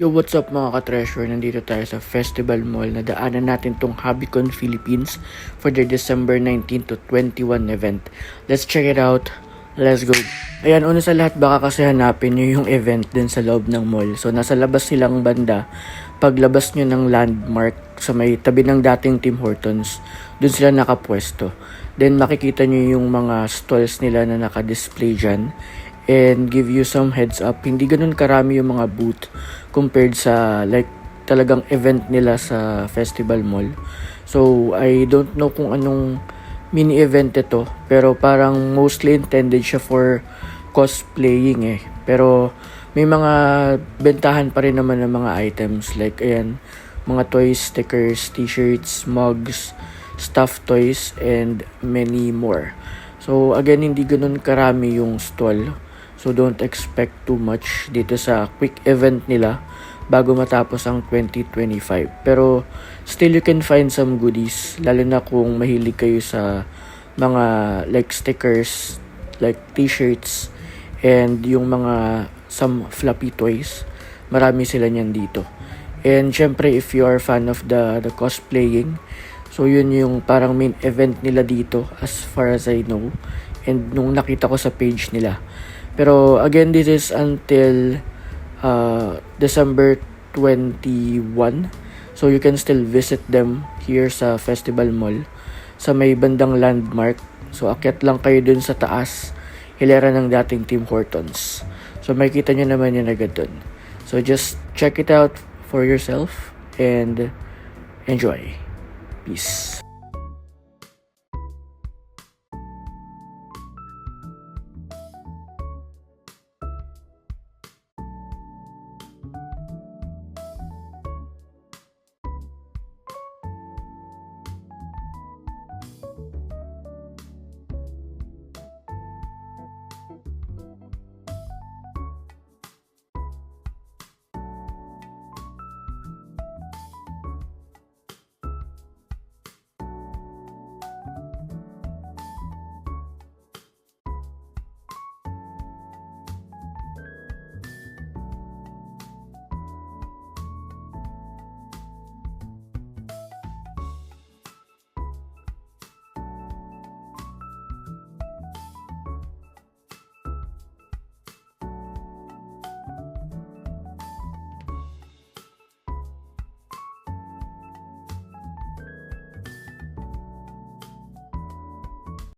Yo, what's up mga ka-treasure? Nandito tayo sa Festival Mall na daanan natin tong Hobbycon Philippines for their December 19 to 21 event. Let's check it out. Let's go. Ayan, una sa lahat baka kasi hanapin nyo yung event din sa loob ng mall. So, nasa labas silang banda. Paglabas nyo ng landmark sa may tabi ng dating Tim Hortons, dun sila nakapwesto. Then, makikita nyo yung mga stalls nila na naka-display dyan. And give you some heads up, hindi ganun karami yung mga booth compared sa like talagang event nila sa Festival Mall. So, I don't know kung anong mini event ito, pero parang mostly intended siya for cosplaying eh. Pero may mga bentahan pa rin naman ng mga items like ayan, mga toys, stickers, t-shirts, mugs, stuffed toys, and many more. So again, hindi ganun karami yung stall. So don't expect too much dito sa quick event nila bago matapos ang 2025. Pero still you can find some goodies, lalo na kung mahilig kayo sa mga like stickers, like t-shirts, and yung mga some floppy toys. Marami sila niyan dito. And syempre if you are fan of the cosplaying, so yun yung parang main event nila dito as far as I know. And nung nakita ko sa page nila. Pero again, this is until December 21. So you can still visit them here sa Festival Mall sa may bandang landmark. So akyat lang kayo dun sa taas, hilera ng dating Tim Hortons. So makikita nyo naman yun agad dun. So just check it out for yourself and enjoy. Peace.